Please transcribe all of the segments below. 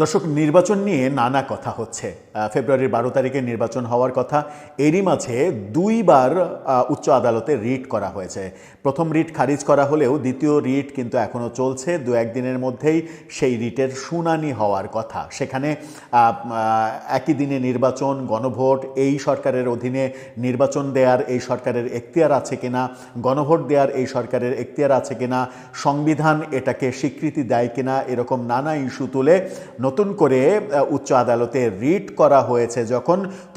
দর্শক, নির্বাচন নিয়ে নানা কথা হচ্ছে। ফেব্রুয়ারির 12 তারিখে নির্বাচন হওয়ার কথা। এরই মাঝে দুইবার উচ্চ আদালতে রিট করা হয়েছে। প্রথম রিট খারিজ করা হলেও দ্বিতীয় রিট কিন্তু এখনও চলছে। দু একদিনের মধ্যেই সেই রিটের শুনানি হওয়ার কথা। সেখানে একই দিনে নির্বাচন, গণভোট, এই সরকারের অধীনে নির্বাচন দেওয়ার এই সরকারের এখতিয়ার আছে কিনা, গণভোট দেওয়ার এই সরকারের এখতিয়ার আছে কিনা, সংবিধান এটাকে স্বীকৃতি দেয় কিনা, এরকম নানা ইস্যু তুলে নতুন করে উচ্চ আদালতে রিট করা হয়েছে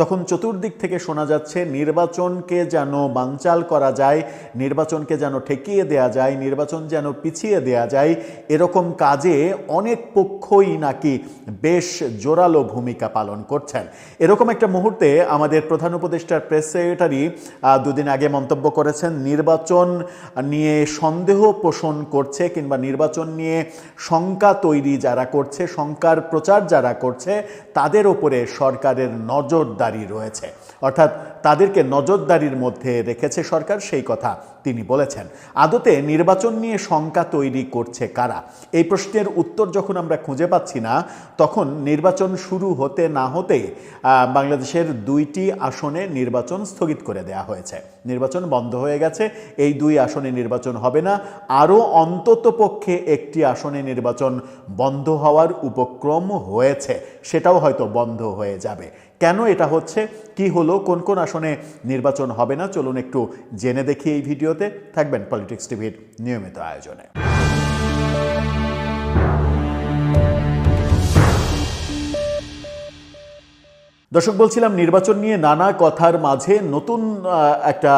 তখন চতুর্দিক থেকে শোনা যাচ্ছে নির্বাচনকে যেন বানচাল করা যায়, নির্বাচনকে যেন ঠেকিয়ে দেয়া যায়, নির্বাচন যেন পিছিয়ে দেয়া যায়, এরকম কাজে অনেক পক্ষই নাকি বেশ জোরালো ভূমিকা পালন করছেন। এরকম একটা মুহূর্তে আমাদের প্রধান উপদেষ্টার প্রেস সেক্রেটারি দুদিন আগে মন্তব্য করেছেন, নির্বাচন নিয়ে সন্দেহ পোষণ করছে কিংবা নির্বাচন নিয়ে শঙ্কা তৈরি যারা করছে, শঙ্কার প্রচার যারা করছে, তাদের ওপরে সরকারের নজরদারি রয়েছে, অর্থাৎ তাদেরকে নজরদারির মধ্যে রেখেছে সরকার, সেই কথা তিনি বলেছেন। আদতে নির্বাচন নিয়ে শঙ্কা তৈরি করছে কারা? এই প্রশ্নের উত্তর যখন আমরা খুঁজে পাচ্ছি না, তখন নির্বাচন শুরু হতে না হতে বাংলাদেশের 2টি আসনে নির্বাচন স্থগিত করে দেয়া হয়েছে। নির্বাচন বন্ধ হয়ে গেছে, এই 2 আসনে নির্বাচন হবে না। আরও অন্তত পক্ষে একটি আসনে নির্বাচন বন্ধ হওয়ার উপক্রম হয়েছে, সেটাও হয়তো বন্ধ হয়ে যাবে। কেন এটা হচ্ছে, কি হলো, কোন কোন আসনে নির্বাচন হবে না, চলুন একটু জেনে দেখি এই ভিডিওতে। থাকবেন পলিটিক্স টিভির নিয়মিত আয়োজনে। দর্শক, বলছিলাম নির্বাচন নিয়ে নানা কথার মাঝে নতুন একটা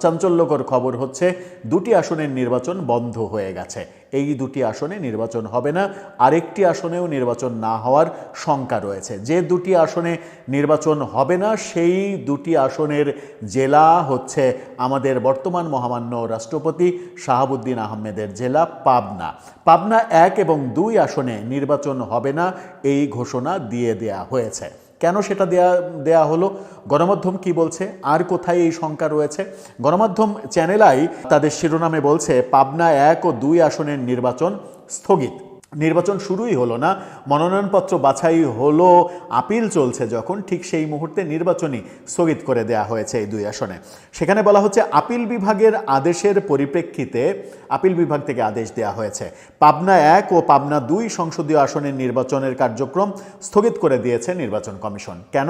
চাঞ্চল্যকর খবর হচ্ছে, 2টি আসনের নির্বাচন বন্ধ হয়ে গেছে। এই 2টি আসনে নির্বাচন হবে না, আরেকটি আসনেও নির্বাচন না হওয়ার শঙ্কা রয়েছে। যে 2টি আসনে নির্বাচন হবে না, সেই 2টি আসনের জেলা হচ্ছে আমাদের বর্তমান মহামান্য রাষ্ট্রপতি শাহাবুদ্দিন আহমেদের জেলা পাবনা। পাবনা 1 এবং 2 আসনে নির্বাচন হবে না, এই ঘোষণা দিয়ে দেয়া হয়েছে। কেন সেটা দেয়া হলো? গণমাধ্যম কি বলছে, আর কোথায় এই শঙ্কা রয়েছে? গণমাধ্যম চ্যানেল আই তাদের শিরোনামে বলছে, পাবনা 1 ও 2 আসনের নির্বাচন স্থগিত। নির্বাচন শুরুই হলো না, মনোনয়নপত্র বাছাই হলো, আপিল চলছে যখন, ঠিক সেই মুহূর্তে নির্বাচনই স্থগিত করে দেয়া হয়েছে এই 2 আসনে। সেখানে বলা হচ্ছে, আপিল বিভাগের আদেশের পরিপ্রেক্ষিতে আপিল বিভাগ থেকে আদেশ দেয়া হয়েছে। পাবনা 1 ও পাবনা 2 সংসদীয় আসনের নির্বাচনের কার্যক্রম স্থগিত করে দিয়েছে নির্বাচন কমিশন। কেন?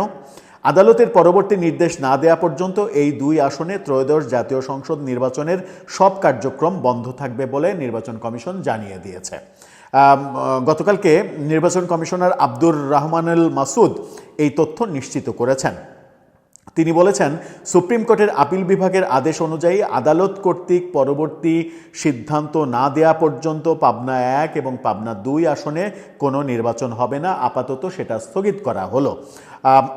আদালতের পরবর্তী নির্দেশ না দেয়া পর্যন্ত এই 2 আসনে ত্রয়োদশ জাতীয় সংসদ নির্বাচনের সব কার্যক্রম বন্ধ থাকবে বলে নির্বাচন কমিশন জানিয়ে দিয়েছে। গতকালকে নির্বাচন কমিশনার আব্দুর রহমানুল মাসুদ এই তথ্য নিশ্চিত করেছেন। তিনি বলেছেন, সুপ্রিম কোর্টের আপিল বিভাগের আদেশ অনুযায়ী আদালত কর্তৃক পরবর্তী সিদ্ধান্ত না দেয়া পর্যন্ত পাবনা 1 এবং পাবনা 2 আসনে কোনো নির্বাচন হবে না, আপাতত সেটা স্থগিত করা হলো।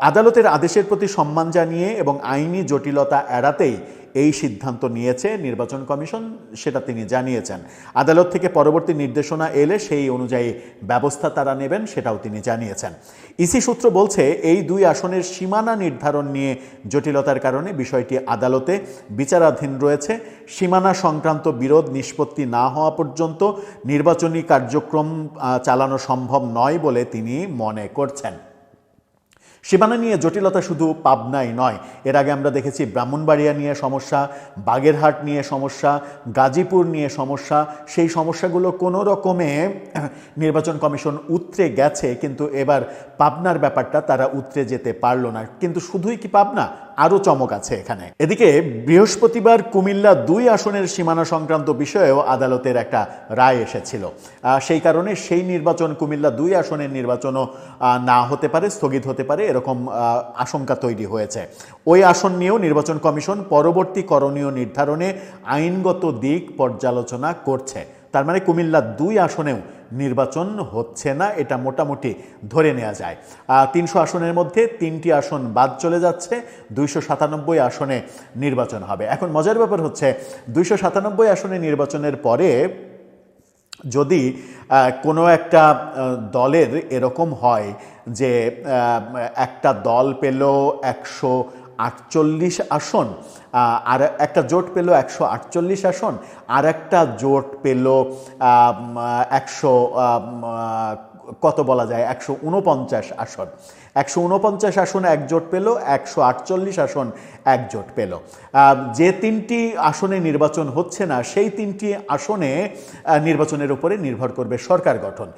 আদালতের আদেশের প্রতি সম্মান জানিয়ে এবং আইনি জটিলতা এড়াতেই এই সিদ্ধান্ত নিয়েছে নির্বাচন কমিশন, সেটা তিনি জানিয়েছেন। আদালত থেকে পরবর্তী নির্দেশনা এলে সেই অনুযায়ী ব্যবস্থা তারা নেবেন, সেটাও তিনি জানিয়েছেন। ইসি সূত্র বলছে, এই 2 আসনের সীমানা নির্ধারণ নিয়ে জটিলতার কারণে বিষয়টি আদালতে বিচারাধীন রয়েছে। সীমানা সংক্রান্ত বিরোধ নিষ্পত্তি না হওয়া পর্যন্ত নির্বাচনী কার্যক্রম চালানো সম্ভব নয় বলে তিনি মনে করছেন। সীমানা নিয়ে জটিলতা শুধু পাবনাই নয়, এর আগে আমরা দেখেছি ব্রাহ্মণবাড়িয়া নিয়ে সমস্যা, বাগেরহাট নিয়ে সমস্যা, গাজীপুর নিয়ে সমস্যা। সেই সমস্যাগুলো কোনো রকমে নির্বাচন কমিশন উতরে গেছে, কিন্তু এবার পাবনার ব্যাপারটা তারা উতরে যেতে পারল না। কিন্তু শুধুই কি পাবনা, আরও চমক আছে এখানে। এদিকে বৃহস্পতিবার কুমিল্লা 2 আসনের সীমানা সংক্রান্ত বিষয়েও আদালতের একটা রায় এসেছিল। সেই কারণে সেই নির্বাচন, কুমিল্লা 2 আসনের নির্বাচনও না হতে পারে, স্থগিত হতে পারে, এরকম আশঙ্কা তৈরি হয়েছে। ওই আসন নিয়েও নির্বাচন কমিশন পরবর্তী করণীয় নির্ধারণে আইনগত দিক পর্যালোচনা করছে। তার মানে কুমিল্লা 2 আসনেও নির্বাচন হচ্ছে না, এটা মোটামুটি ধরে নেওয়া যায়। 300 আসনের মধ্যে 3টি আসন বাদ চলে যাচ্ছে, 297 আসনে নির্বাচন হবে। এখন মজার ব্যাপার হচ্ছে, 297 আসনে নির্বাচনের পরে যদি কোনো একটা দলের এরকম হয় যে একটা দল পেল 148 আসন, আর একটা জোট পেল 148 আসন, আর একটা জোট পেল কত বলা যায় 149 আসন, 149 আসন একজোট পেল, 148 আসন একজোট পেল। যে 3টি আসনে নির্বাচন হচ্ছে না সেই 3টি আসনে নির্বাচনের উপরে নির্ভর করবে সরকার গঠন।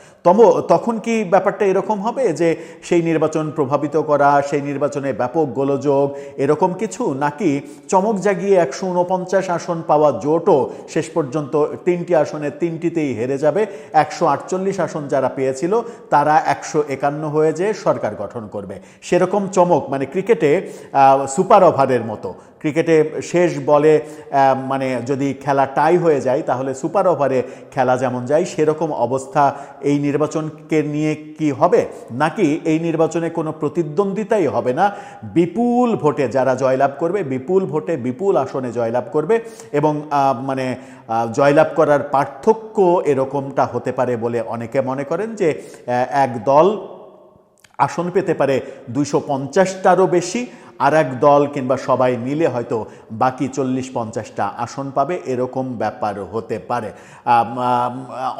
তখন কি ব্যাপারটা এরকম হবে যে সেই নির্বাচন প্রভাবিত করা, সেই নির্বাচনে ব্যাপক গোলযোগ এরকম কিছু, নাকি চমক জাগিয়ে 149 আসন পাওয়া জোটও শেষ পর্যন্ত 3টি আসনে 3টিতেই হেরে যাবে, 148 আসন যারা পেয়েছিল তারা 151 হয়ে যেয়ে সরকার গঠন করবে? সেরকম চমক, মানে ক্রিকেটে সুপার ওভারের মতো, ক্রিকেটে শেষ বলে মানে যদি খেলা টাই হয়ে যায় তাহলে সুপার ওভারে খেলা যেমন যায়, সেরকম অবস্থা এই নির্বাচনকে নিয়ে কি হবে? নাকি এই নির্বাচনে কোনো প্রতিদ্বন্দ্বিতাই হবে না, বিপুল ভোটে যারা জয়লাভ করবে, বিপুল ভোটে বিপুল আসনে জয়লাভ করবে, এবং মানে জয়লাভ করার পার্থক্য এরকমটা হতে পারে বলে অনেকে মনে করেন যে এক দল আসন পেতে পারে 250টারও বেশি, আর এক দল কিংবা সবাই মিলে হয়তো বাকি 40-50টা আসন পাবে, এরকম ব্যাপার হতে পারে।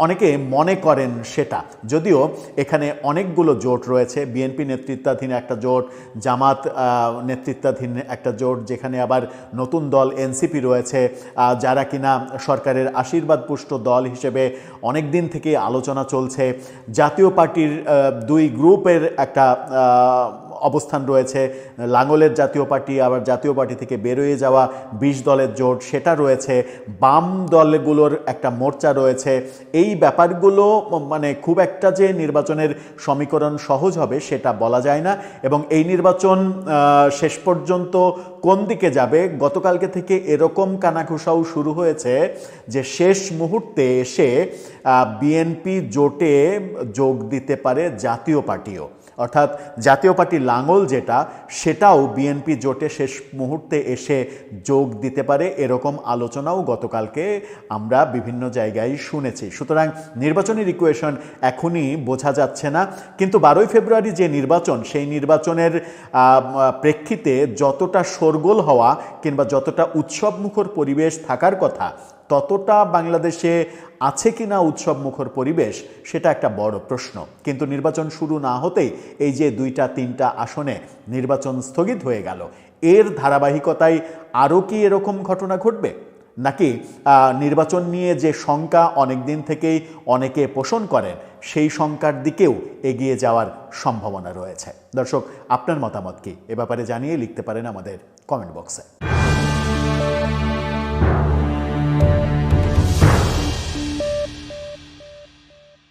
অনেকে মনে করেন সেটা, যদিও এখানে অনেকগুলো জোট রয়েছে, বিএনপি নেতৃত্বাধীন একটা জোট, জামাত নেতৃত্বাধীন একটা জোট, যেখানে আবার নতুন দল এনসিপি রয়েছে, যারা কিনা সরকারের আশীর্বাদ পুষ্ট দল হিসেবে অনেক দিন থেকে আলোচনা চলছে। জাতীয় পার্টির 2 গ্রুপের একটা অবস্থান রয়েছে, লাঙ্গলের জাতীয় পার্টি, আবার জাতীয় পার্টি থেকে বেরোয়ে যাওয়া 20 দলের জোট সেটা রয়েছে, বাম দলগুলোর একটা মোর্চা রয়েছে। এই ব্যাপারগুলো মানে খুব একটা যে নির্বাচনের সমীকরণ সহজ হবে সেটা বলা যায় না, এবং এই নির্বাচন শেষ পর্যন্ত কোন দিকে যাবে গতকালকে থেকে এরকম কানাঘুষাও শুরু হয়েছে যে শেষ মুহূর্তে এসে বিএনপি জোটে যোগ দিতে পারে জাতীয় পার্টিও, অর্থাৎ জাতীয় পার্টি লাঙ্গল যেটা, সেটাও বিএনপি জোটে শেষ মুহূর্তে এসে যোগ দিতে পারে, এরকম আলোচনাও গতকালকে আমরা বিভিন্ন জায়গায় শুনেছি। সুতরাং নির্বাচনের ইকুয়েশন এখনই বোঝা যাচ্ছে না, কিন্তু 12ই ফেব্রুয়ারি যে নির্বাচন, সেই নির্বাচনের প্রেক্ষিতে যতটা শোরগোল হওয়া কিংবা যতটা উৎসবমুখর পরিবেশ থাকার কথা, ততটা বাংলাদেশে আছে কি না উৎসবমুখর পরিবেশ, সেটা একটা বড় প্রশ্ন। কিন্তু নির্বাচন শুরু না হতেই এই যে 2-3টা আসনে নির্বাচন স্থগিত হয়ে গেল, এর ধারাবাহিকতায় আরও কি এরকম ঘটনা ঘটবে? নাকি নির্বাচন নিয়ে যে শঙ্কা অনেক দিন থেকেই অনেকে পোষণ করেন, সেই শঙ্কার দিকেও এগিয়ে যাওয়ার সম্ভাবনা রয়েছে? দর্শক, আপনার মতামত কি এ ব্যাপারে জানিয়ে লিখতে পারেন আমাদের কমেন্ট বক্সে।